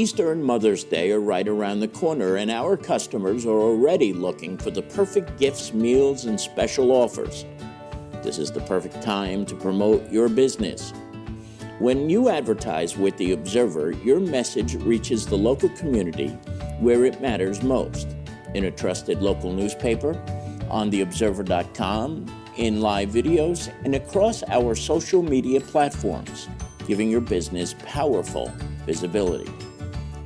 Easter and Mother's Day are right around the corner, and our customers are already looking for the perfect gifts, meals, and special offers. This is the perfect time to promote your business. When you advertise with The Observer, your message reaches the local community where it matters most. In a trusted local newspaper, on theobserver.com, in live videos, and across our social media platforms, giving your business powerful visibility.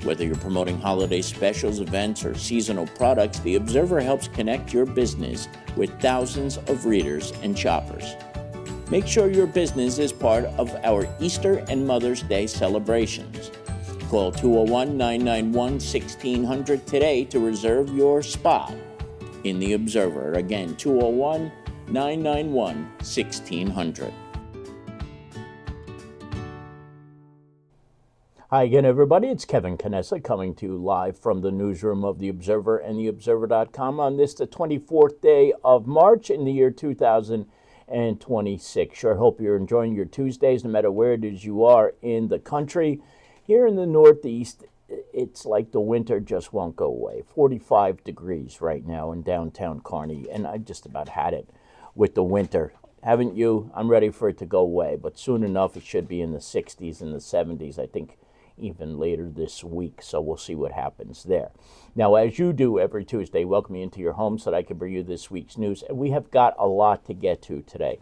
Whether you're promoting holiday specials, events, or seasonal products, The Observer helps connect your business with thousands of readers and shoppers. Make sure your business is part of our Easter and Mother's Day celebrations. Call 201-991-1600 today to reserve your spot in The Observer. Again, 201-991-1600. Hi again, everybody. It's Kevin Canessa coming to you live from the newsroom of The Observer and TheObserver.com on this, the 24th day of March in the year 2026. Sure hope you're enjoying your Tuesdays, no matter where it is you are in the country. Here in the Northeast, it's like the winter just won't go away. 45 degrees right now in downtown Kearney, and I just about had it with the winter. Haven't you? I'm ready for it to go away, but soon enough it should be in the 60s and the 70s, I think, even later this week, so we'll see what happens there. Now, as you do every Tuesday, welcome me into your home so that I can bring you this week's news, and we have got a lot to get to today.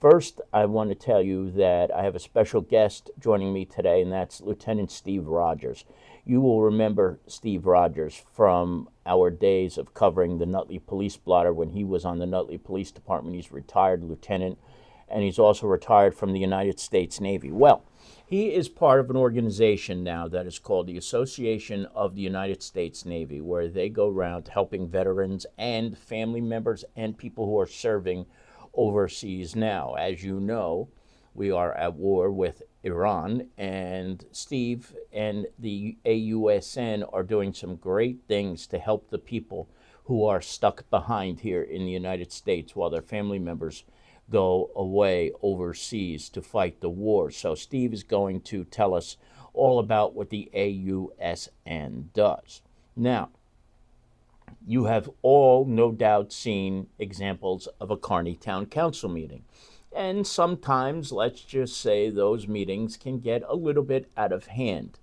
First, I want to tell you that I have a special guest joining me today, and that's Lieutenant Steve Rogers. You will remember Steve Rogers from our days of covering the Nutley Police Blotter when he was on the Nutley Police Department. He's retired lieutenant, and he's also retired from the United States Navy. Well, he is part of an organization now that is called the Association of the United States Navy, where they go around helping veterans and family members and people who are serving overseas now. As you know, we are at war with Iran, and Steve and the AUSN are doing some great things to help the people who are stuck behind here in the United States while their family members go away overseas to fight the war. So Steve is going to tell us all about what the AUSN does. Now, you have all no doubt seen examples of a Kearney Town Council meeting. And sometimes, let's just say, those meetings can get a little bit out of hand.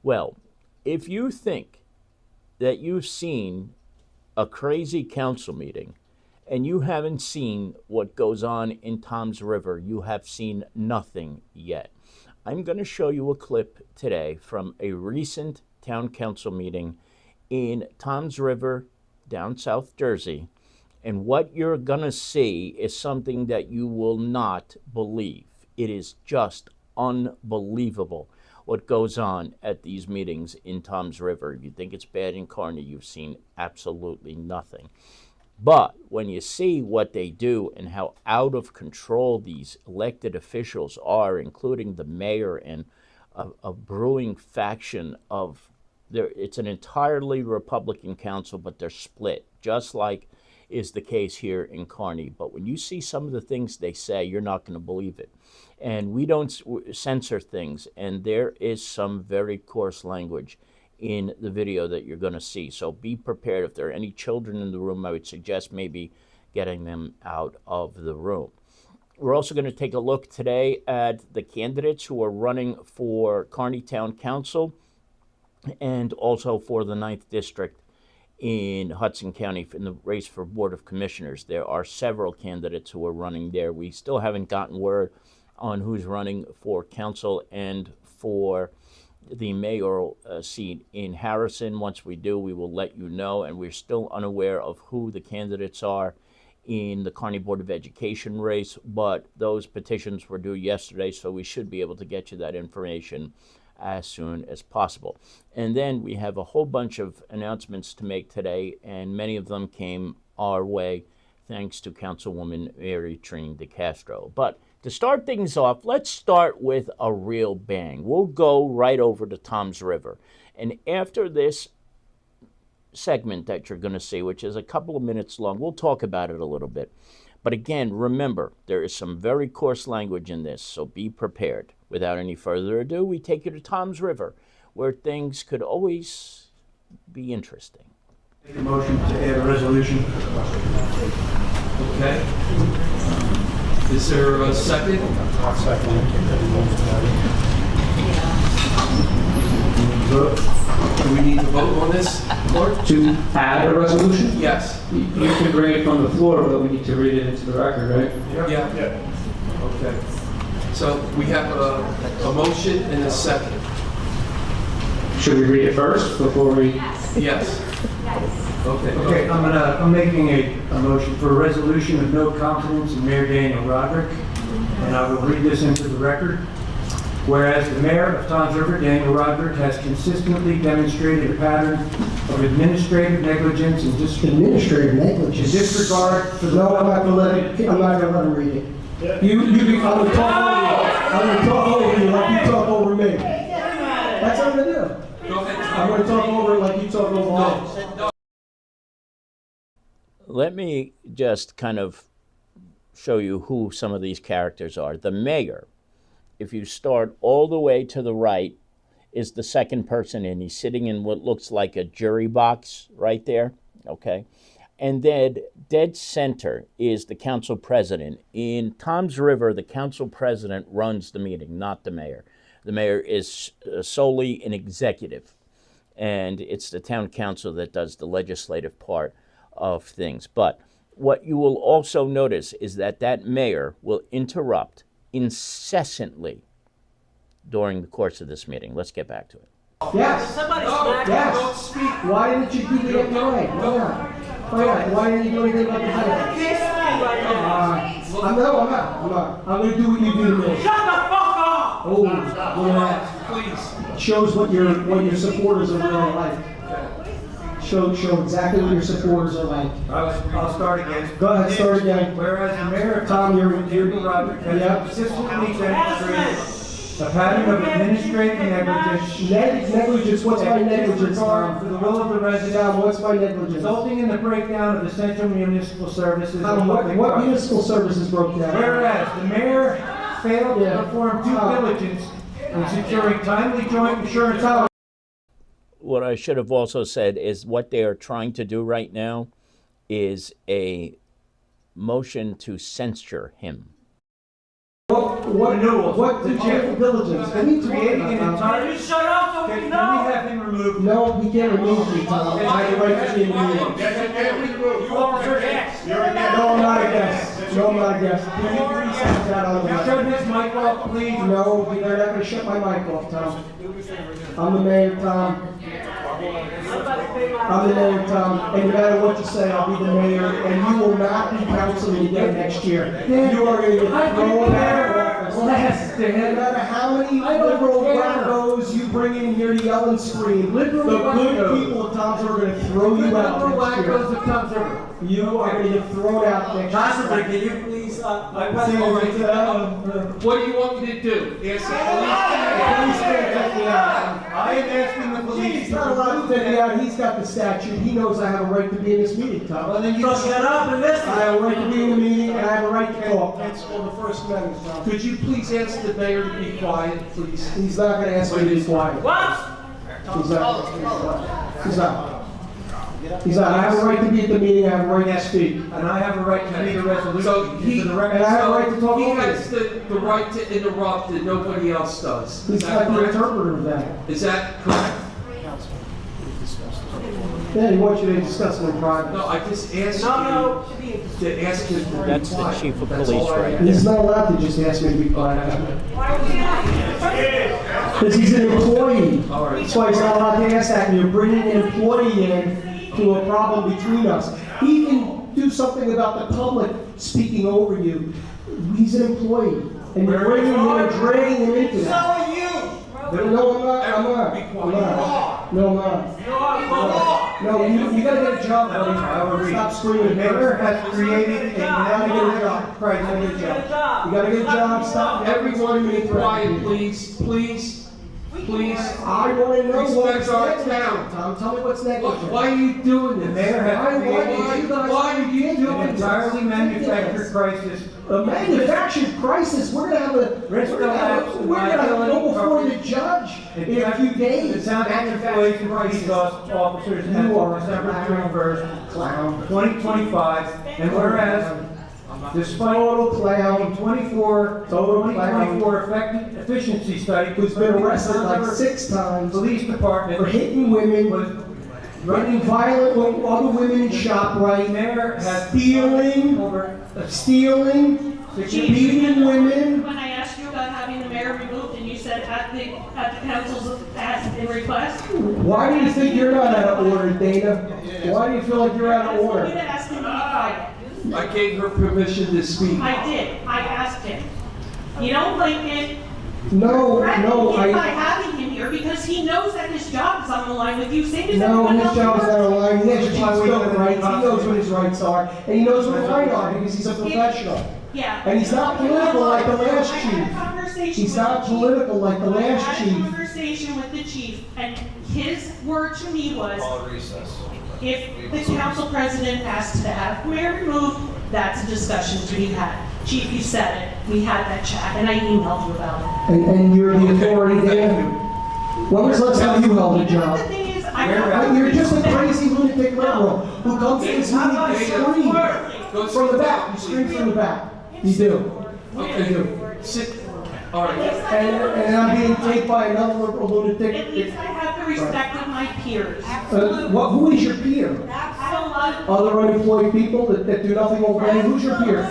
Well, if you think that you've seen a crazy council meeting and you haven't seen what goes on in Toms River, you have seen nothing yet. I'm going to show you a clip today from a recent town council meeting in Toms River, down South Jersey, and what you're going to see is something that you will not believe. It is just unbelievable what goes on at these meetings in Toms River. If you think it's bad in Kearney, you've seen absolutely nothing. But when you see what they do and how out of control these elected officials are, including the mayor and a brewing faction of it's an entirely Republican council, but they're split, just like is the case here in Kearney. But when you see some of the things they say, you're not going to believe it. And we don't censor things, and there is some very coarse language in the video that you're going to see. So be prepared. If there are any children in the room, I would suggest maybe getting them out of the room. We're also going to take a look today at the candidates who are running for Kearney Town Council and also for the 9th District in Hudson County in the race for Board of Commissioners. There are several candidates who are running there. We still haven't gotten word on who's running for council and for the mayoral seat in Harrison. Once we do, we will let you know, and we're still unaware of who the candidates are in the Kearney Board of Education race, but those petitions were due yesterday, so we should be able to get you that information as soon as possible. And then we have a whole bunch of announcements to make today, and many of them came our way thanks to Councilwoman Mary Trine DeCastro. But to start things off, let's start with a real bang. We'll go right over to Toms River. And after this segment that you're going to see, which is a couple of minutes long, we'll talk about it a little bit. But again, remember, there is some very coarse language in this, so be prepared. Without any further ado, we take you to Toms River, where things could always be interesting. Make a motion to add a resolution. Okay. Is there a second? I'll second Vote. Do we need to vote on this, Lord? To add a resolution? Yes. You can bring it from the floor, but we need to read it into the record, right? Yeah. Okay. So we have a motion and a second. Should we read it first before we? Yes. Okay. Okay, I'm making a motion for a resolution of no confidence in Mayor Daniel Roderick, and I will read this into the record. Whereas the mayor of Toms River, Daniel Roderick, has consistently demonstrated a pattern of administrative negligence and Administrative negligence. disregard for the. No, I'm not gonna let him read it. I'm gonna talk over you like you talk over me. That's what I'm gonna do. Go ahead. I'm gonna talk over it like you talk over me. No. Let me just kind of show you who some of these characters are. The mayor, if you start all the way to the right, is the second person in. He's sitting in what looks like a jury box right there, okay? And then dead center is the council president. In Toms River, the council president runs the meeting, not the mayor. The mayor is solely an executive, and it's the town council that does the legislative part of things. But what you will also notice is that mayor will interrupt incessantly during the course of this meeting. Let's get back to it. Yes. Yes. Don't speak. Why didn't you do the FOA? Why not? Why not? Why didn't you do anything about the highway? I'm not. I'm gonna do what you do to me. Shut the fuck up! Oh, look at Please. that. Shows what your supporters are really like. Show exactly what your supporters are like. I'll start again. Go ahead, start again. Whereas the mayor of Tom, you're Daniel Roderick has Yep. consistently demonstrated a pattern of administrative negligence. Negligence, what's my negligence, Disregard for Tom? the will of the residents, Tom, what's my negligence? resulting in the breakdown of essential municipal services. Tom, and what public rights. municipal services broke down? Whereas the mayor failed to Yeah. perform due diligence in securing timely joint insurance. Tom, What I should have also said is what they are trying to do right now is a motion to censure him. what did you do diligence? Can you Creating an entire. You shut up so Can we we know! have him removed? No, he can't remove me, Tom. I have the right to be in the meeting. You offered X. No, I'm not a guest. No, I'm not a guest. Can you please have that on the Can you record? shut his mic off, please? No, you're not gonna shut my mic off, Tom. I'm the mayor, Tom. I'm the mayor, Tom. And no matter what you say, I'll be the mayor, and you will not be councilman again next year. You are gonna get thrown out of office. Less No than. matter how many liberal wackos you bring in here to yell and scream, the good people of Tom's are gonna throw you out Liberal next year. wackos of Toms River. You are gonna get thrown out next year. can you please, What do you want me to do? Ask the Police can't take me out. I am asking the police He's to not allowed remove to take me him. out. He's got the statute. He knows I have a right to be in this meeting, Tom. Well, then you So shut up and listen! I have a right to be in the meeting, and I have a right to talk. That's called the First Amendment, Tom. Could you please ask the mayor to be quiet, please? He's not gonna ask me to be quiet. What? He's not. He's not. He's not. I have a right to be at the meeting. I have a right to speak. And I have a right to read a resolution. So he, into the record. And I have a right to talk he over has the right to interrupt and nobody else does. He's Is that not the correct? interpreter of that. Is that correct? Yeah, he wants you to discuss it in private. No, I just asked No, you to ask him to be That's the quiet. chief of That's police all I right asked. He's not allowed to just ask me to be quiet. Because he's an employee. All right. That's why he's not allowed to ask that. And you're bringing an employee in to a problem between us. He can do something about the public speaking over you. He's an employee. And you're bringing him and dragging him into So that. are you! No, I'm not. I'm not. Be I'm quiet. not. No, I'm not. You are! No, you gotta get a job, buddy. I will read. Stop The screaming. mayor has created a You gotta get a job. Christ, you gotta get a job. You gotta get a job. Stop. Everyone be Everyone quiet, please, please, please. I wanna know what's Respect our negligent, town. Tom. Tell me what's negligent. Why are you doing The this? mayor has Why created Why are you an doing this? entirely manufactured crisis. A manufactured crisis. We're gonna have a. We're gonna go before the judge. in a few days. The township employees and police officers as You are of a December clown. 31st, Clown. 2025, and whereas despite Total clown. 2024 efficiency study, Who's been arrested like River 6 times Police for Department hitting women, was running violent with other women in ShopRite, mayor has stealing, beating women. When I asked you about having the mayor removed, and you said at the council's ask and request, Why do you think you're not out of order, Dana? Why do you feel like you're out I of told you to order? ask him to be quiet. I gave her permission to speak. I did. I asked him. You don't like it. No, Threaten him by I, having him here because he knows that his job is on the line with you. Same as no, everyone his else. job is who not works. aligned. He has chief Why we bill live of in rights. He the knows what his rights are, and he knows what mine are because he's a professional. Yeah. And he's not political like the last I had a chief. conversation He's with not the chief. political like the last I had a chief. conversation with the chief, and his word to me was, if the council president asks to have the mayor removed, that's a discussion to be had. Chief, you said it. We had that chat, and I emailed you about it. And you're the authority there. When was the last time you held a You know job? what the thing is, You're just a crazy lunatic liberal who comes to this meeting to scream from the back. You scream from the back. You do. Okay, sit, all right. And I'm being taped by another liberal lunatic. At least I have the respect of my peers. Who is your peer? I don't love. Other unemployed people that do nothing all day? Who's your peer?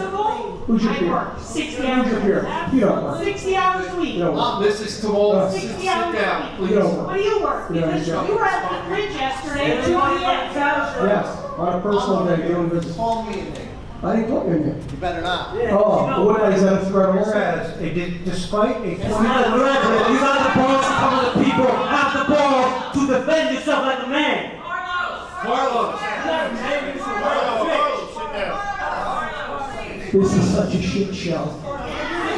Who's your I peer? work 60 Who's hours your a peer? week. You don't work. 60 hours a week. You don't work. Mrs. Kamala, sit 60 hours down, a week. please. You don't work. What do you work? Yeah, Because you you don't. were at the bridge yesterday at 2 p.m. Yes, on a personal day, doing business. Call me a name. I didn't put your name. You better not. Oh, what is that a threat also? Whereas, despite a You got the balls to come to the people, have the balls to defend yourself like a man. Carlos. This is such a shit show.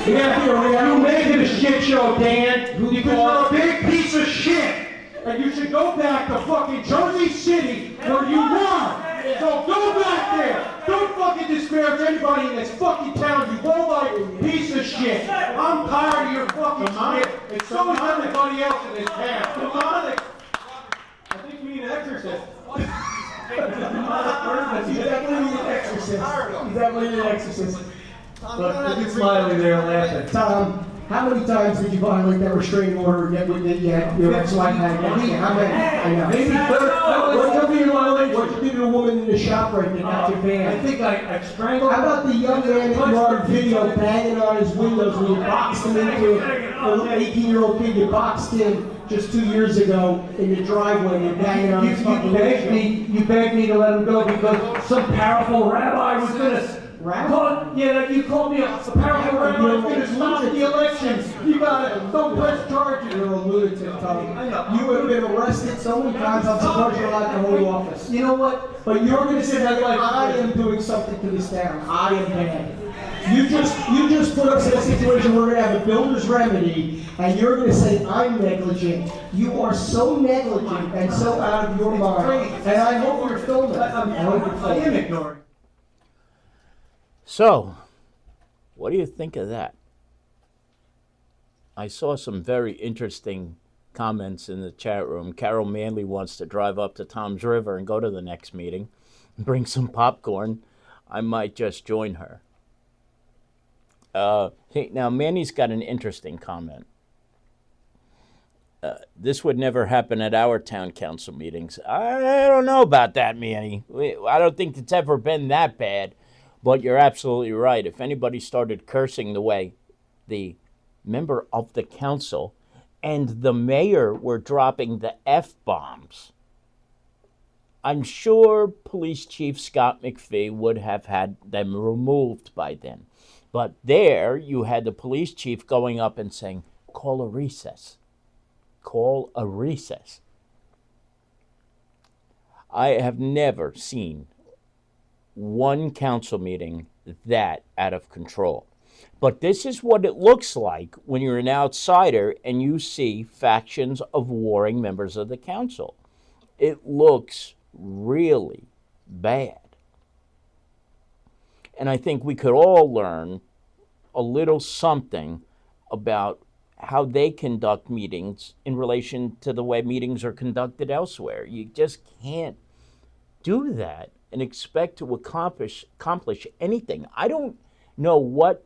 Yeah, you made it a shit show, Dan. Because you're a big piece of shit. And you should go back to fucking Jersey City where you were. So go back there. Don't fucking disparage anybody in this fucking town, you low-life piece of shit. I'm tired of your fucking shit. And so is everybody else in this town. Demonic. I think we need an exorcist. He's definitely an exorcist. He's definitely an exorcist. Look at Smiley there laughing. Tom, how many times did you violate that restraining order and get with it yet? Your ex-wife had against you? How many? I know. Maybe What you do to a woman in the shop right there, not your I van? think I strangled. How about the young man that you on video banging on his windows when you boxed him into a little 18-year-old kid you boxed in just 2 years ago in your driveway, you're banging on his fucking window? You begged me to let him go because some powerful rabbi was gonna. You called me a powerful rabbi was gonna stop the elections. You don't press charges. You're a lunatic, Tommy. You have been arrested so many times, I'm surprised you're allowed to hold office. You know what? But you're gonna say that like, I am doing something to this town, I am bad. You just put us in a situation where we're gonna have a builder's remedy, and you're gonna say I'm negligent. You are so negligent and so out of your mind, and I hope you're filming. I hope you're I am filming. ignoring. So, what do you think of that? I saw some very interesting comments in the chat room. Carol Manley wants to drive up to Tom's River and go to the next meeting, bring some popcorn. I might just join her. Now, Manny's got an interesting comment. This would never happen at our town council meetings. I don't know about that, Manny. I don't think it's ever been that bad. But you're absolutely right. If anybody started cursing the way the member of the council and the mayor were dropping the F-bombs, I'm sure Police Chief Scott McPhee would have had them removed by then. But there you had the police chief going up and saying, call a recess. Call a recess. I have never seen one council meeting that out of control. But this is what it looks like when you're an outsider and you see factions of warring members of the council. It looks really bad. And I think we could all learn a little something about how they conduct meetings in relation to the way meetings are conducted elsewhere. You just can't do that and expect to accomplish anything. I don't know what,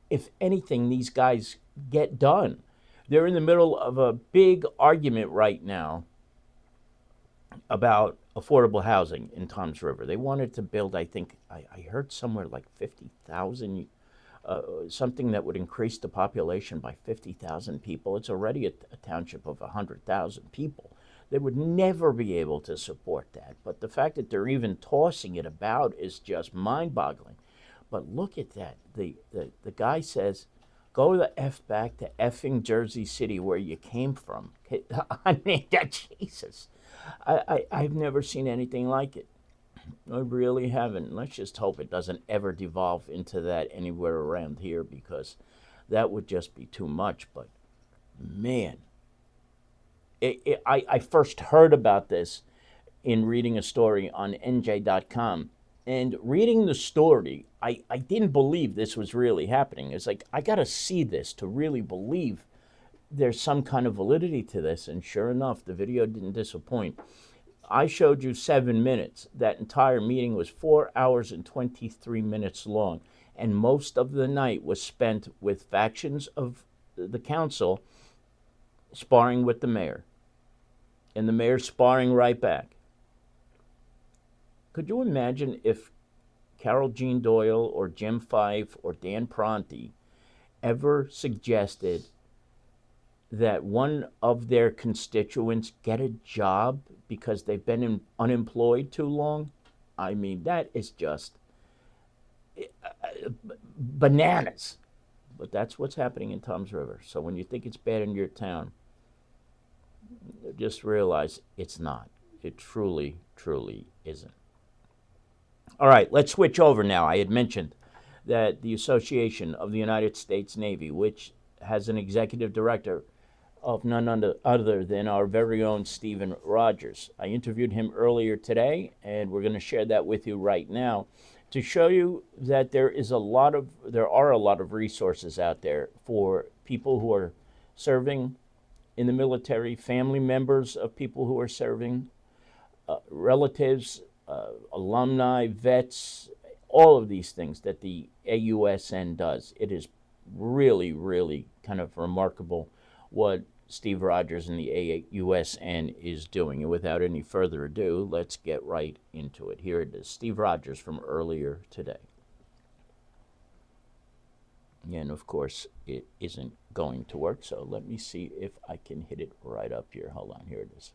if anything, these guys get done. They're in the middle of a big argument right now about affordable housing in Toms River. They wanted to build, I think, I heard somewhere like 50,000, something that would increase the population by 50,000 people. It's already a township of 100,000 people. They would never be able to support that. But the fact that they're even tossing it about is just mind-boggling. But look at that. The guy says, go the F back to effing Jersey City where you came from. I mean, Jesus. I've never seen anything like it. I really haven't. Let's just hope it doesn't ever devolve into that anywhere around here, because that would just be too much. But man, I first heard about this in reading a story on NJ.com. And reading the story, I didn't believe this was really happening. It's like, I got to see this to really believe there's some kind of validity to this. And sure enough, the video didn't disappoint. I showed you 7 minutes. That entire meeting was 4 hours and 23 minutes long. And most of the night was spent with factions of the council sparring with the mayor. And the mayor sparring right back. Could you imagine if Carol Jean Doyle or Jim Fife or Dan Pronti ever suggested that one of their constituents get a job because they've been unemployed too long? I mean, that is just bananas. But that's what's happening in Toms River. So when you think it's bad in your town, just realize it's not. It truly, truly isn't. All right, let's switch over now. I had mentioned that the Association of the United States Navy, which has an executive director of none other than our very own Stephen Rogers. I interviewed him earlier today, and we're going to share that with you right now to show you that there are a lot of resources out there for people who are serving in the military, family members of people who are serving, relatives, alumni, vets, all of these things that the AUSN does. It is really, really kind of remarkable what Steve Rogers and the AUSN is doing. And without any further ado, let's get right into it. Here it is, Steve Rogers from earlier today. And of course, it isn't going to work, so let me see if I can hit it right up here. Hold on, here it is.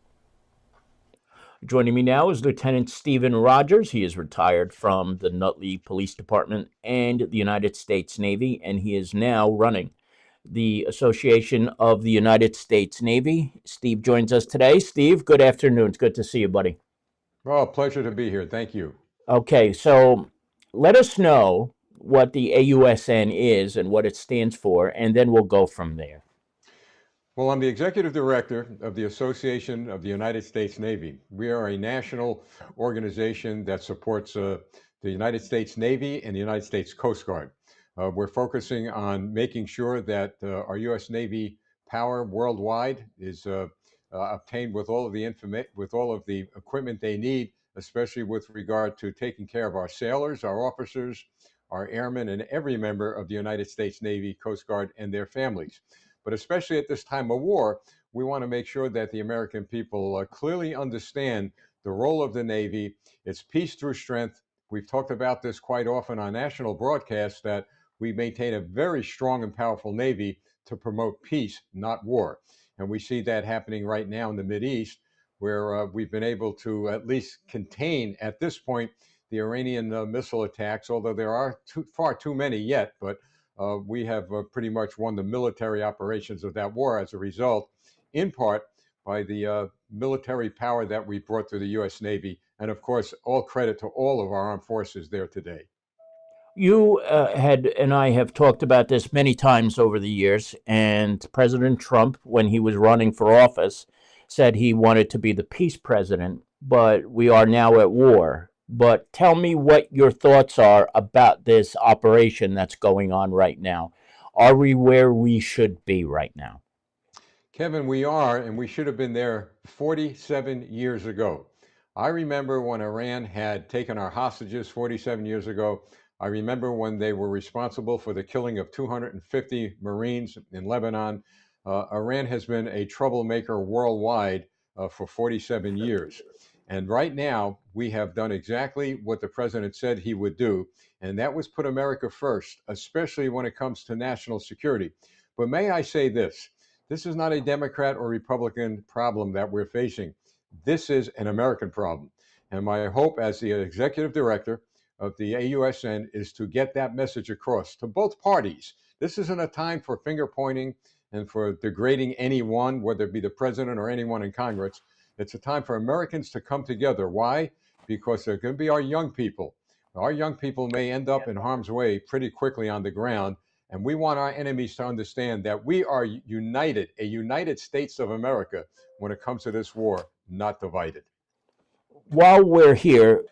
Joining me now is Lieutenant Stephen Rogers. He is retired from the Nutley Police Department and the United States Navy, and he is now running the Association of the United States Navy. Steve joins us today. Steve, good afternoon. It's good to see you, buddy. Oh, pleasure to be here. Thank you. Okay, so let us know what the AUSN is and what it stands for, and then we'll go from there. Well, I'm the executive director of the Association of the United States Navy. We are a national organization that supports the United States Navy and the United States Coast Guard. We're focusing on making sure that our U.S. Navy power worldwide is obtained with all of the equipment they need, especially with regard to taking care of our sailors, our officers, our airmen, and every member of the United States Navy, Coast Guard, and their families. But especially at this time of war, we want to make sure that the American people clearly understand the role of the Navy. It's peace through strength. We've talked about this quite often on national broadcasts, that we maintain a very strong and powerful Navy to promote peace, not war. And we see that happening right now in the Mideast, where we've been able to at least contain, at this point, the Iranian missile attacks, although there are far too many yet. But we have pretty much won the military operations of that war as a result, in part by the military power that we brought to the U.S. Navy. And of course, all credit to all of our armed forces there today. You and I have talked about this many times over the years, and President Trump, when he was running for office, said he wanted to be the peace president, but we are now at war. But tell me what your thoughts are about this operation that's going on right now. Are we where we should be right now? Kevin, we are, and we should have been there 47 years ago. I remember when Iran had taken our hostages 47 years ago. I remember when they were responsible for the killing of 250 Marines in Lebanon. Iran has been a troublemaker worldwide for 47 years. And right now, we have done exactly what the president said he would do, and that was put America first, especially when it comes to national security. But may I say this? This is not a Democrat or Republican problem that we're facing. This is an American problem. And my hope as the executive director of the AUSN is to get that message across to both parties. This isn't a time for finger pointing and for degrading anyone, whether it be the president or anyone in Congress. It's a time for Americans to come together. Why? Because they're going to be our young people. Our young people may end up in harm's way pretty quickly on the ground. And we want our enemies to understand that we are united, a United States of America, when it comes to this war, not divided. While we're here,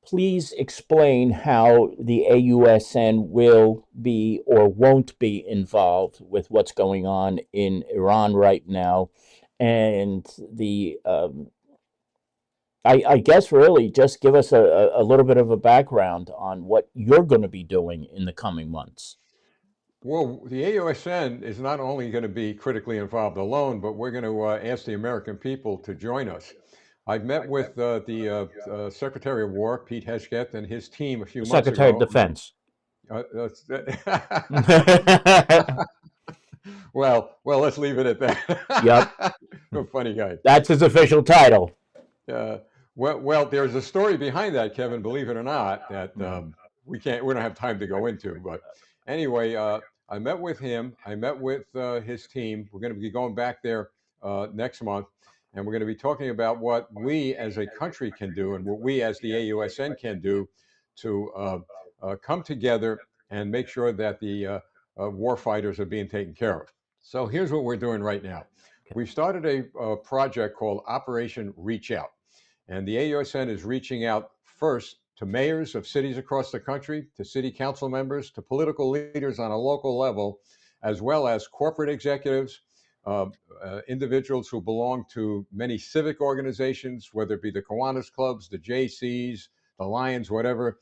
please explain how the AUSN will be or won't be involved with what's going on in Iran right now. And I guess really just give us a little bit of a background on what you're going to be doing in the coming months. Well, the AUSN is not only going to be critically involved alone, but we're going to ask the American people to join us. I've met with the Secretary of War, Pete Hegseth, and his team a few months ago. Secretary of Defense. Well, let's leave it at that. Yep. Funny guy. That's his official title. Well, there's a story behind that, Kevin, believe it or not, that we don't have time to go into. But anyway, I met with him. I met with his team. We're going to be going back there next month, and we're going to be talking about what we as a country can do and what we as the AUSN can do to come together and make sure that the war fighters are being taken care of. So here's what we're doing right now. We started a project called Operation Reach Out, and the AUSN is reaching out first to mayors of cities across the country, to city council members, to political leaders on a local level, as well as corporate executives, individuals who belong to many civic organizations, whether it be the Kiwanis clubs, the JCs, the Lions, whatever,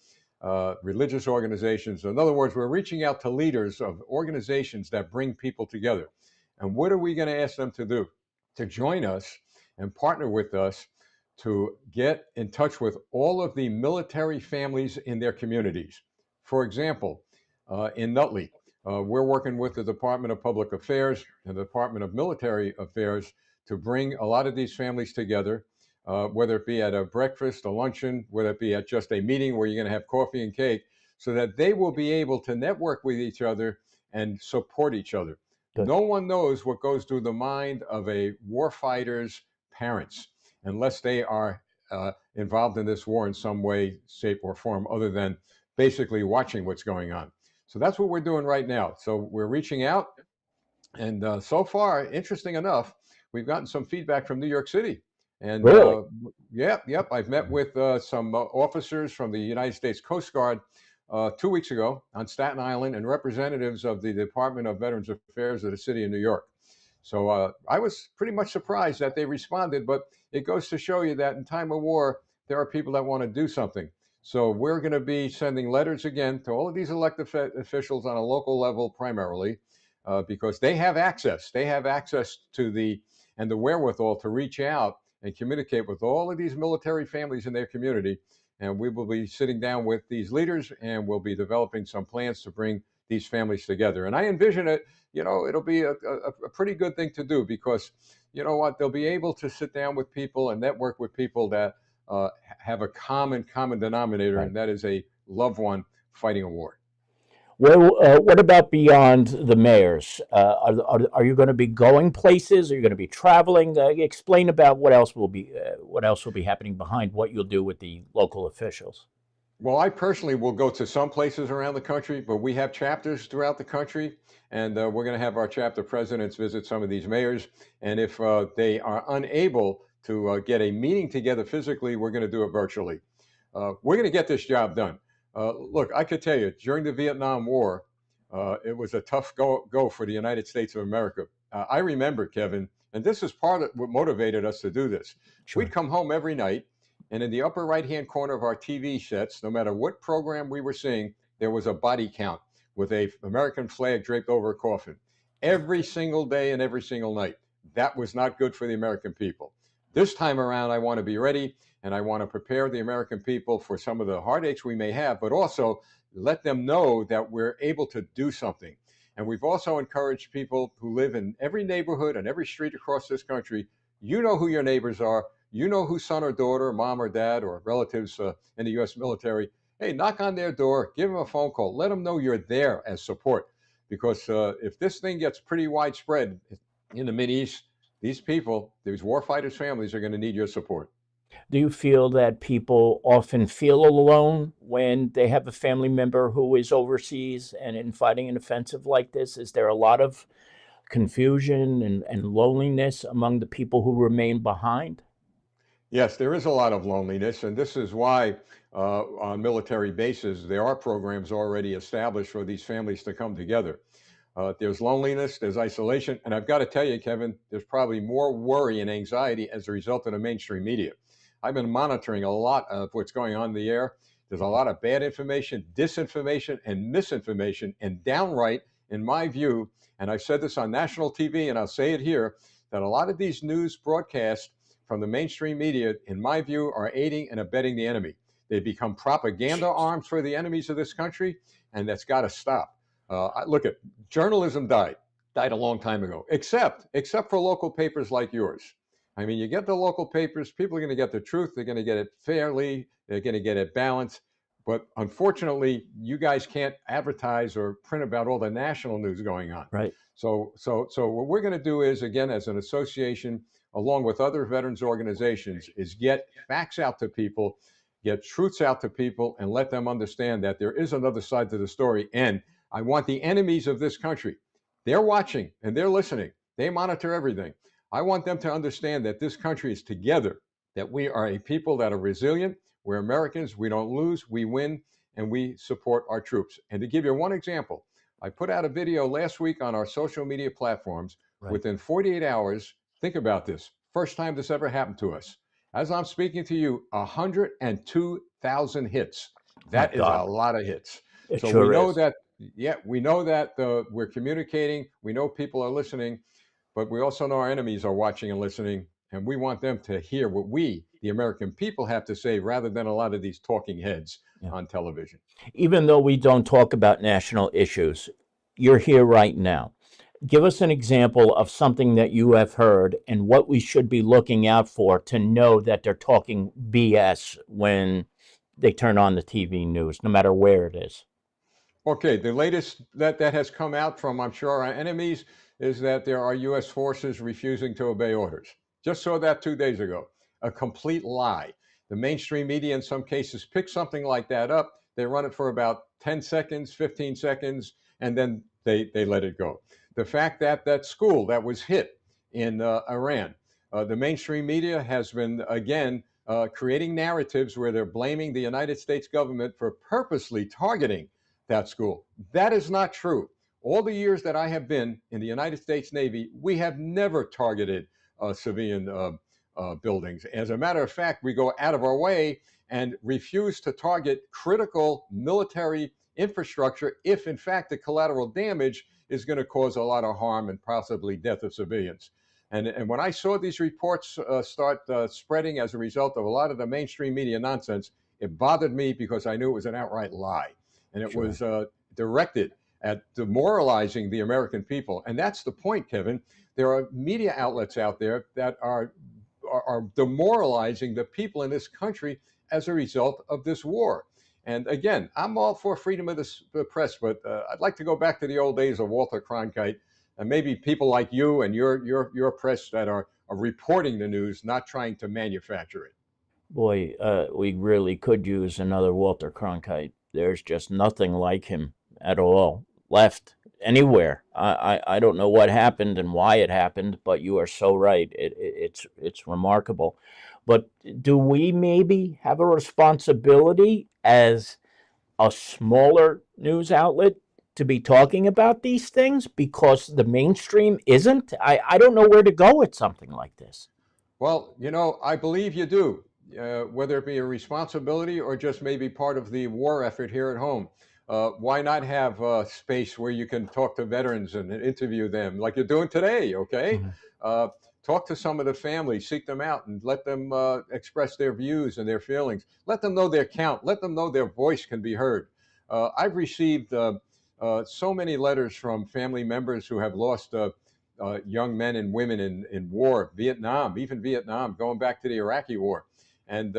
religious organizations. In other words, we're reaching out to leaders of organizations that bring people together. And what are we going to ask them to do? To join us and partner with us to get in touch with all of the military families in their communities. For example, in Nutley, we're working with the Department of Public Affairs and the Department of Military Affairs to bring a lot of these families together, whether it be at a breakfast, a luncheon, whether it be at just a meeting where you're going to have coffee and cake, so that they will be able to network with each other and support each other. Good. No one knows what goes through the mind of a warfighter's parents unless they are involved in this war in some way, shape, or form, other than basically watching what's going on. So that's what we're doing right now. So we're reaching out, and so far, interesting enough, we've gotten some feedback from New York City. And really? Yep. I've met with some officers from the United States Coast Guard 2 weeks ago on Staten Island, and representatives of the Department of Veterans Affairs of the city of New York. So I was pretty much surprised that they responded, but it goes to show you that in time of war, there are people that want to do something. So we're going to be sending letters again to all of these elected officials on a local level primarily, because they have access. They have access to the wherewithal to reach out and communicate with all of these military families in their community. And we will be sitting down with these leaders, and we'll be developing some plans to bring these families together. And I envision it, it'll be a pretty good thing to do, because you know what, they'll be able to sit down with people and network with people that have a common denominator, right. And that is a loved one fighting a war. Well, what about beyond the mayors? Are you going to be going places? Are you going to be traveling? Explain about what else will be happening behind what you'll do with the local officials. Well, I personally will go to some places around the country, but we have chapters throughout the country, and we're going to have our chapter presidents visit some of these mayors. And if they are unable to get a meeting together physically, we're going to do it virtually. We're going to get this job done. Look, I could tell you, during the Vietnam War, It was a tough go for the United States of America. I remember, Kevin, and this is part of what motivated us to do this. Sure. We'd come home every night, and in the upper right-hand corner of our TV sets, no matter what program we were seeing, there was a body count with a American flag draped over a coffin. Every single day and every single night. That was not good for the American people. This time around, I want to be ready, and I want to prepare the American people for some of the heartaches we may have, but also let them know that we're able to do something. And we've also encouraged people who live in every neighborhood and every street across this country. You know who your neighbors are. You know whose son or daughter, mom or dad, or relatives in the U.S. military. Hey, knock on their door, give them a phone call, let them know you're there as support. Because if this thing gets pretty widespread in the Mideast, these people, these warfighters' families are going to need your support. Do you feel that people often feel alone when they have a family member who is overseas and in fighting an offensive like this? Is there a lot of confusion and loneliness among the people who remain behind? Yes, there is a lot of loneliness, and this is why on military bases there are programs already established for these families to come together. There's loneliness, there's isolation, and I've got to tell you, Kevin, there's probably more worry and anxiety as a result of the mainstream media. I've been monitoring a lot of what's going on in the air. There's a lot of bad information, disinformation, and misinformation, and downright, in my view, and I've said this on national TV, and I'll say it here, that a lot of these news broadcasts from the mainstream media, in my view, are aiding and abetting the enemy. They become propaganda arms for the enemies of this country, and that's got to stop. Look, at journalism died a long time ago, except for local papers like yours. I mean, you get the local papers, people are going to get the truth, they're going to get it fairly, they're going to get it balanced. But unfortunately, you guys can't advertise or print about all the national news going on. Right. So what we're going to do is, again, as an association, along with other veterans organizations, is get facts out to people, get truths out to people, and let them understand that there is another side to the story. And I want the enemies of this country, they're watching and they're listening. They monitor everything. I want them to understand that this country is together, that we are a people that are resilient. We're Americans. We don't lose, we win, and we support our troops. And to give you one example, I put out a video last week on our social media platforms. Right. Within 48 hours, think about this. First time this ever happened to us. As I'm speaking to you, 102,000 hits. That is a lot of hits. It so sure we know is. that, yeah, we know that we're communicating. We know people are listening, but we also know our enemies are watching and listening. And we want them to hear what we, the American people, have to say rather than a lot of these talking heads on television. Even though we don't talk about national issues, you're here right now. Give us an example of something that you have heard and what we should be looking out for to know that they're talking BS when they turn on the TV news, no matter where it is. Okay, the latest that has come out from, I'm sure, our enemies is that there are U.S. forces refusing to obey orders. Just saw that 2 days ago. A complete lie. The mainstream media in some cases pick something like that up. They run it for about 10 seconds, 15 seconds, and then they let it go. The fact that that school that was hit in Iran, the mainstream media has been, again, creating narratives where they're blaming the United States government for purposely targeting that school. That is not true. All the years that I have been in the United States Navy, we have never targeted civilian buildings. As a matter of fact, we go out of our way and refuse to target critical military infrastructure if, in fact, the collateral damage is going to cause a lot of harm and possibly death of civilians. And when I saw these reports start spreading as a result of a lot of the mainstream media nonsense, it bothered me because I knew it was an outright lie. And it was directed at demoralizing the American people. And that's the point, Kevin. There are media outlets out there that are demoralizing the people in this country as a result of this war. And again, I'm all for freedom of the press, but I'd like to go back to the old days of Walter Cronkite, and maybe people like you and your press that are reporting the news, not trying to manufacture it. Boy, we really could use another Walter Cronkite. There's just nothing like him at all left anywhere. I don't know what happened and why it happened, but you are so right. It's remarkable. But do we maybe have a responsibility as a smaller news outlet to be talking about these things because the mainstream isn't? I don't know where to go with something like this. Well, I believe you do, whether it be a responsibility or just maybe part of the war effort here at home. Why not have a space where you can talk to veterans and interview them like you're doing today, okay? Talk to some of the families, seek them out, and let them express their views and their feelings. Let them know their count. Let them know their voice can be heard. I've received so many letters from family members who have lost young men and women in war, Vietnam, even Vietnam, going back to the Iraqi war. And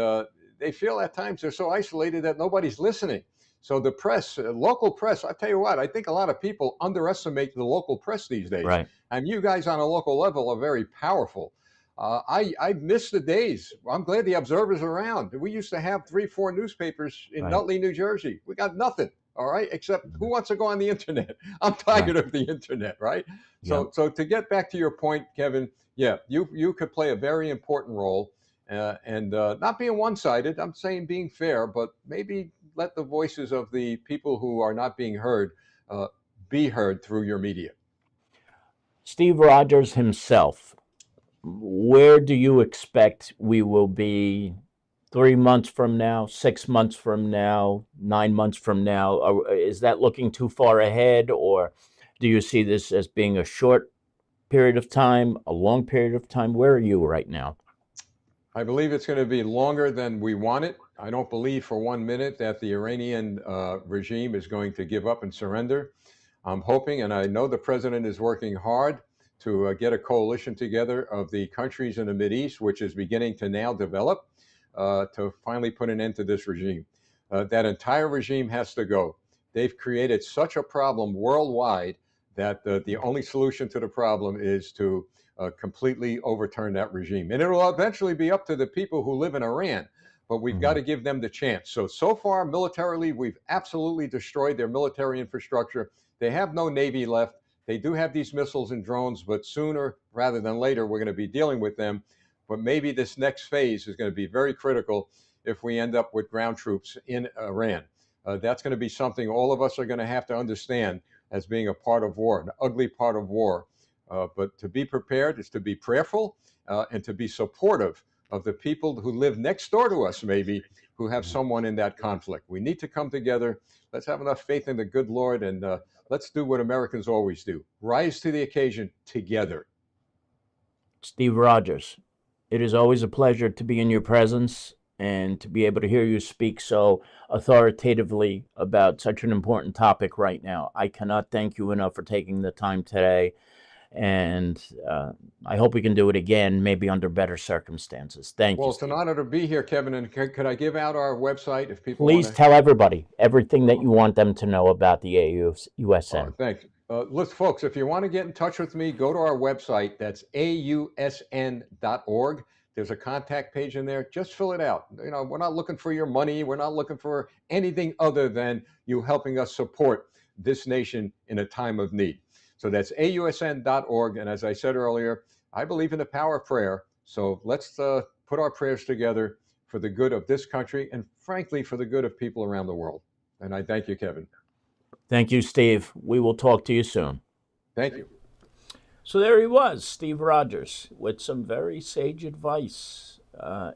they feel at times they're so isolated that nobody's listening. So the press, local press, I tell you what, I think a lot of people underestimate the local press these days. Right. And you guys on a local level are very powerful. I miss the days. I'm glad the Observer's around. We used to have 3-4 newspapers in Right. Nutley, New Jersey. We got nothing. All right, except who wants to go on the internet? I'm tired of the internet, right? So to get back to your point, Kevin, yeah, you could play a very important role, and not being one-sided. I'm saying being fair, but maybe let the voices of the people who are not being heard be heard through your media. Steve Rogers himself, where do you expect we will be 3 months from now, 6 months from now, 9 months from now? Is that looking too far ahead, or do you see this as being a short period of time, a long period of time? Where are you right now? I believe it's going to be longer than we want it. I don't believe for 1 minute that the Iranian regime is going to give up and surrender. I'm hoping, and I know the president is working hard to get a coalition together of the countries in the Mideast, which is beginning to now develop, to finally put an end to this regime. That entire regime has to go. They've created such a problem worldwide that the only solution to the problem is to completely overturn that regime. And it will eventually be up to the people who live in Iran, but we've got to give them the chance. So far, militarily, we've absolutely destroyed their military infrastructure. They have no Navy left. They do have these missiles and drones, but sooner rather than later, we're going to be dealing with them. But maybe this next phase is going to be very critical if we end up with ground troops in Iran. That's going to be something all of us are going to have to understand as being a part of war, an ugly part of war. But to be prepared is to be prayerful and to be supportive of the people who live next door to us, maybe, who have someone in that conflict. We need to come together. Let's have enough faith in the good Lord, and let's do what Americans always do. Rise to the occasion together. Steve Rogers, it is always a pleasure to be in your presence and to be able to hear you speak so authoritatively about such an important topic right now. I cannot thank you enough for taking the time today, and I hope we can do it again, maybe under better circumstances. Thank you. Well, it's an honor to be here, Kevin, and could I give out our website if people Please want to? tell everybody everything that you want them to know about the AUSN. Oh, thanks. Listen, folks, if you want to get in touch with me, go to our website. That's AUSN.org. There's a contact page in there. Just fill it out. We're not looking for your money. We're not looking for anything other than you helping us support this nation in a time of need. So that's AUSN.org. And as I said earlier, I believe in the power of prayer. So let's put our prayers together for the good of this country and, frankly, for the good of people around the world. And I thank you, Kevin. Thank you, Steve. We will talk to you soon. Thank you. So there he was, Steve Rogers, with some very sage advice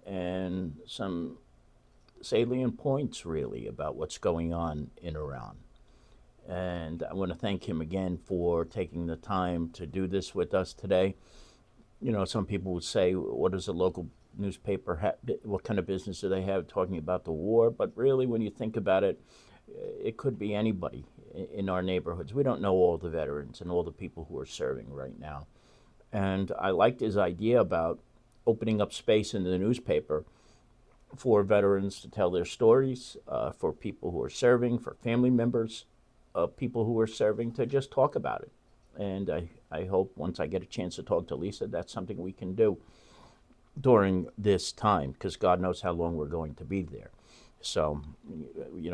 and some salient points, really, about what's going on in Iran. And I want to thank him again for taking the time to do this with us today. Some people would say, what does a local newspaper have? What kind of business do they have talking about the war? But really, when you think about it, it could be anybody in our neighborhoods. We don't know all the veterans and all the people who are serving right now. And I liked his idea about opening up space in the newspaper for veterans to tell their stories, for people who are serving, for family members of people who are serving, to just talk about it. And I hope once I get a chance to talk to Lisa, that's something we can do during this time, because God knows how long we're going to be there. So,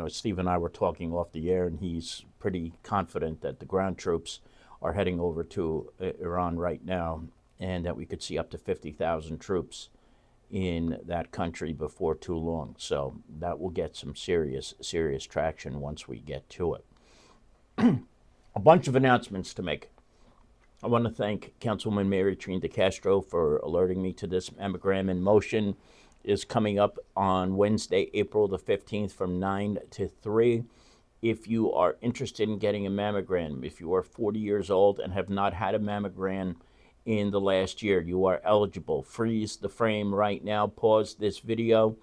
Steve and I were talking off the air, and he's pretty confident that the ground troops are heading over to Iran right now, and that we could see up to 50,000 troops in that country before too long. So that will get some serious traction once we get to it. A bunch of announcements to make. I want to thank Councilwoman Mary Trina DeCastro for alerting me to this. Mammogram in Motion is coming up on Wednesday, April the 15th from 9 to 3. If you are interested in getting a mammogram, if you are 40 years old and have not had a mammogram in the last year, you are eligible. Freeze the frame right now, pause this video,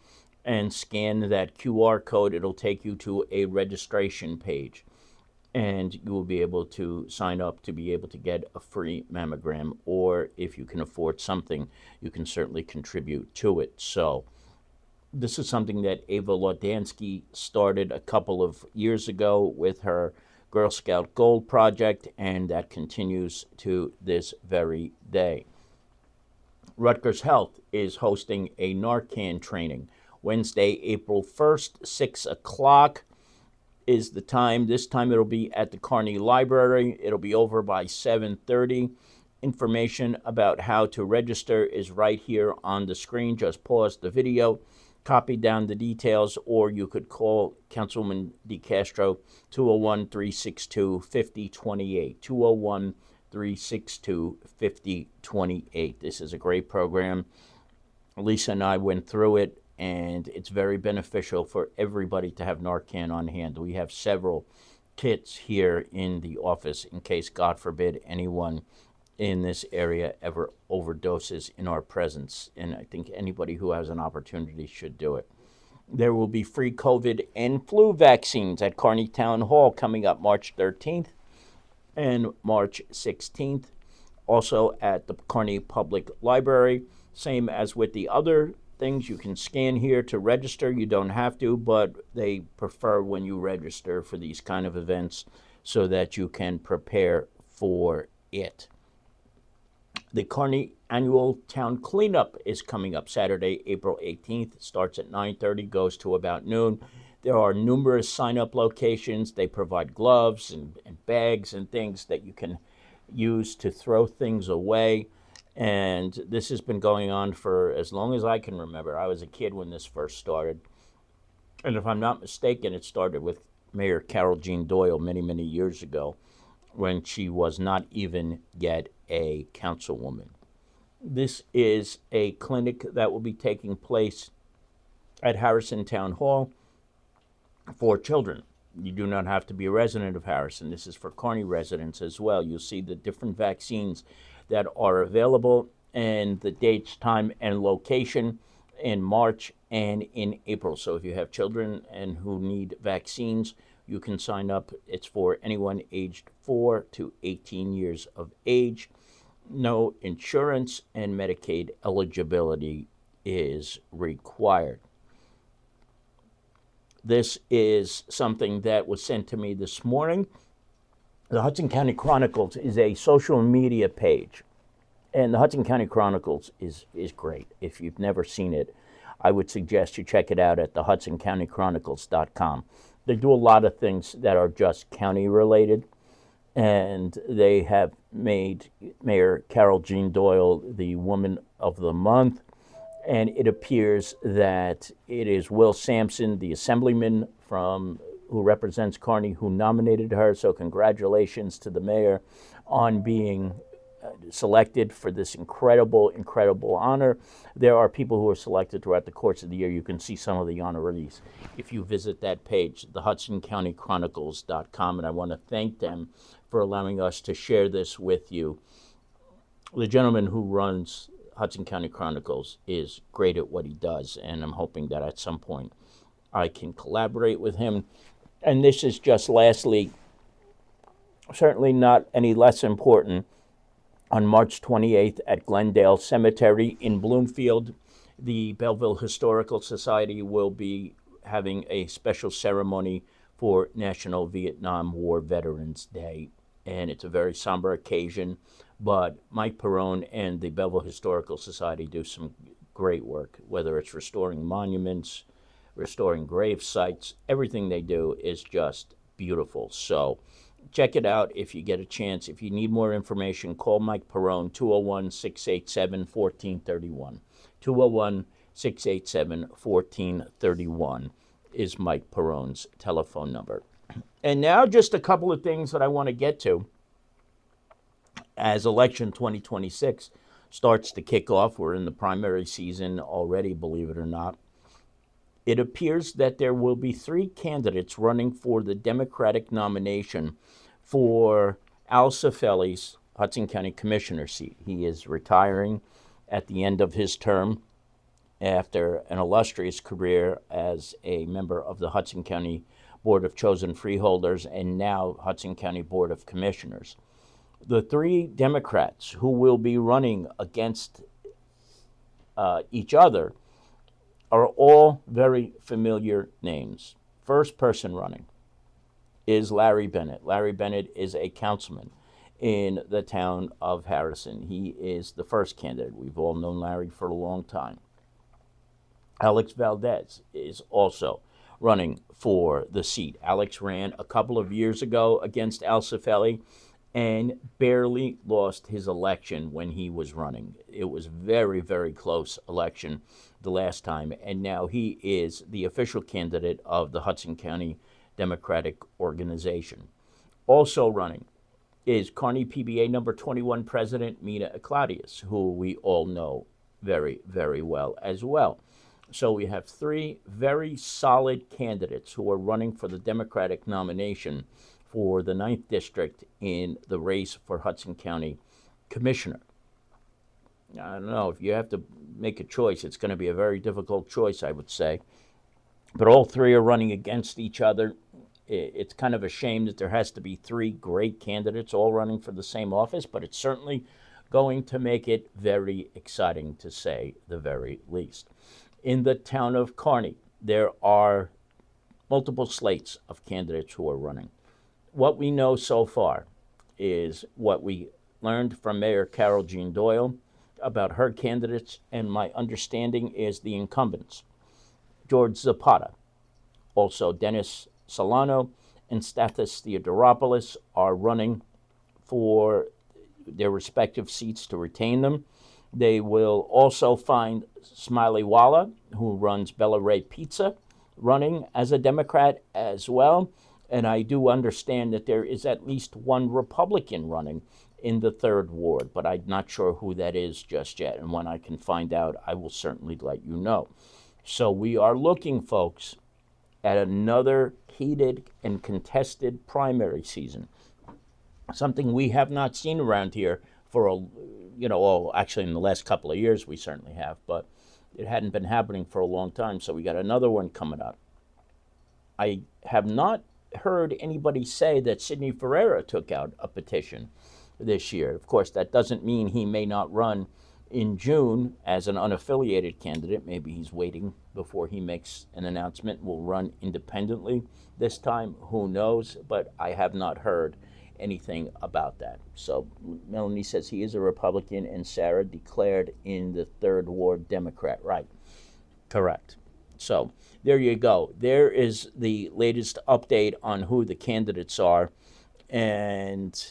and scan that QR code. It'll take you to a registration page, and you will be able to sign up to be able to get a free mammogram, or if you can afford something, you can certainly contribute to it. So this is something that Ava Laudansky started a couple of years ago with her Girl Scout Gold project, and that continues to this very day. Rutgers Health is hosting a Narcan training Wednesday, April 1st, 6 o'clock is the time. This time it'll be at the Carney Library. It'll be over by 7:30. Information about how to register is right here on the screen. Just pause the video, copy down the details, or you could call Councilwoman DeCastro, 201-362-5028, 201-362-5028. This is a great program. Lisa and I went through it, and it's very beneficial for everybody to have Narcan on hand. We have several kits here in the office in case, God forbid, anyone in this area ever overdoses in our presence. And I think anybody who has an opportunity should do it. There will be free COVID and flu vaccines at Kearney Town Hall coming up March 13th and March 16th. Also at the Kearney Public Library. Same as with the other things, you can scan here to register. You don't have to, but they prefer when you register for these kind of events so that you can prepare for it. The Kearney Annual Town Cleanup is coming up Saturday, April 18th. It starts at 9:30, goes to about noon. There are numerous sign-up locations. They provide gloves and bags and things that you can use to throw things away. And this has been going on for as long as I can remember. I was a kid when this first started. And if I'm not mistaken, it started with Mayor Carol Jean Doyle many, many years ago when she was not even yet a councilwoman. This is a clinic that will be taking place at Harrison Town Hall for children. You do not have to be a resident of Harrison. This is for Kearney residents as well. You'll see the different vaccines that are available and the dates, time, and location in March and in April. So if you have children and who need vaccines, you can sign up. It's for anyone aged 4 to 18 years of age. No insurance and Medicaid eligibility is required. This is something that was sent to me this morning. The Hudson County Chronicles is a social media page, and the Hudson County Chronicles is great. If you've never seen it, I would suggest you check it out at the HudsonCountyChronicles.com. They do a lot of things that are just county related, and they have made Mayor Carol Jean Doyle the Woman of the Month, and it appears that it is Will Sampson, the assemblyman who represents Kearney, who nominated her. So congratulations to the mayor on being selected for this incredible, incredible honor. There are people who are selected throughout the course of the year. You can see some of the honorees if you visit that page, the HudsonCountyChronicles.com, and I want to thank them for allowing us to share this with you. The gentleman who runs Hudson County Chronicles is great at what he does, and I'm hoping that at some point I can collaborate with him. And this is just lastly, certainly not any less important, on March 28th at Glendale Cemetery in Bloomfield, the Belleville Historical Society will be having a special ceremony for National Vietnam War Veterans Day. And it's a very somber occasion, but Mike Perrone and the Belleville Historical Society do some great work, whether it's restoring monuments, restoring grave sites. Everything they do is just beautiful. So check it out if you get a chance. If you need more information, call Mike Perrone, 201-687-1431. 201-687-1431 is Mike Perrone's telephone number. And now just a couple of things that I want to get to as election 2026 starts to kick off. We're in the primary season already, believe it or not. It appears that there will be 3 candidates running for the Democratic nomination for Al Sefeli's Hudson County Commissioner seat. He is retiring at the end of his term after an illustrious career as a member of the Hudson County Board of Chosen Freeholders and now Hudson County Board of Commissioners. The 3 Democrats who will be running against each other are all very familiar names. First person running is Larry Bennett. Larry Bennett is a councilman in the town of Harrison. He is the first candidate. We've all known Larry for a long time. Alex Valdez is also running for the seat. Alex ran a couple of years ago against Al Sefeli and barely lost his election when he was running. It was very, very close election the last time, and now he is the official candidate of the Hudson County Democratic Organization. Also running is Kearney PBA number 21 President Mina Claudius, who we all know very, very well as well. So we have 3 very solid candidates who are running for the Democratic nomination for the 9th District in the race for Hudson County Commissioner. I don't know, if you have to make a choice, it's going to be a very difficult choice, I would say. But all 3 are running against each other. It's kind of a shame that there has to be 3 great candidates all running for the same office, but it's certainly going to make it very exciting, to say the very least. In the town of Kearney, there are multiple slates of candidates who are running. What we know so far is what we learned from Mayor Carol Jean Doyle about her candidates, and my understanding is the incumbents, George Zapata, also Dennis Solano, and Stathis Theodoropoulos, are running for their respective seats to retain them. They will also find Smiley Walla, who runs Bella Ray Pizza, running as a Democrat as well. And I do understand that there is at least 1 Republican running in the 3rd Ward, but I'm not sure who that is just yet. And when I can find out, I will certainly let you know. So we are looking, folks, at another heated and contested primary season. Something we have not seen around here for actually in the last couple of years we certainly have, but it hadn't been happening for a long time, so we got another one coming up. I have not heard anybody say that Sidney Ferreira took out a petition this year. Of course, that doesn't mean he may not run in June as an unaffiliated candidate. Maybe he's waiting before he makes an announcement, will run independently this time. Who knows? But I have not heard anything about that. So Melanie says he is a Republican, and Sarah declared in the 3rd Ward Democrat. Right. Correct. So there you go. There is the latest update on who the candidates are, and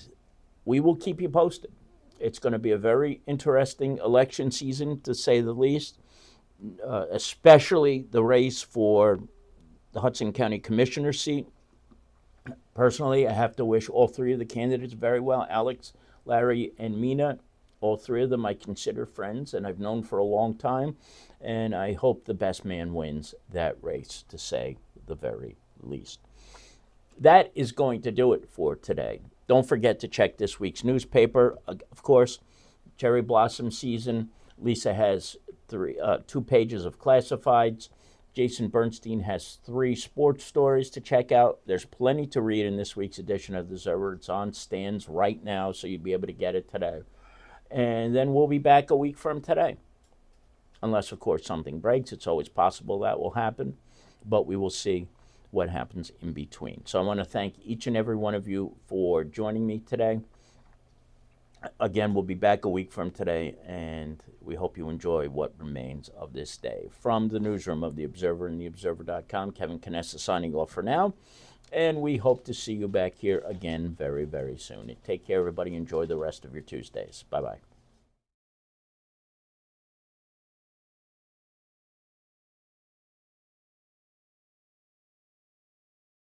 we will keep you posted. It's going to be a very interesting election season, to say the least, especially the race for the Hudson County Commissioner seat. Personally, I have to wish all 3 of the candidates very well. Alex, Larry, and Mina, all 3 of them I consider friends and I've known for a long time. And I hope the best man wins that race, to say the very least. That is going to do it for today. Don't forget to check this week's newspaper. Of course, cherry blossom season. Lisa has 2 pages of classifieds. Jason Bernstein has 3 sports stories to check out. There's plenty to read in this week's edition of The Observer. It's on stands right now, so you'll be able to get it today. And then we'll be back a week from today. Unless, of course, something breaks. It's always possible that will happen. But we will see what happens in between. So I want to thank each and every one of you for joining me today. Again, we'll be back a week from today, and we hope you enjoy what remains of this day. From the newsroom of The Observer and TheObserver.com, Kevin Canessa signing off for now, and we hope to see you back here again very, very soon. Take care, everybody. Enjoy the rest of your Tuesdays. Bye-bye.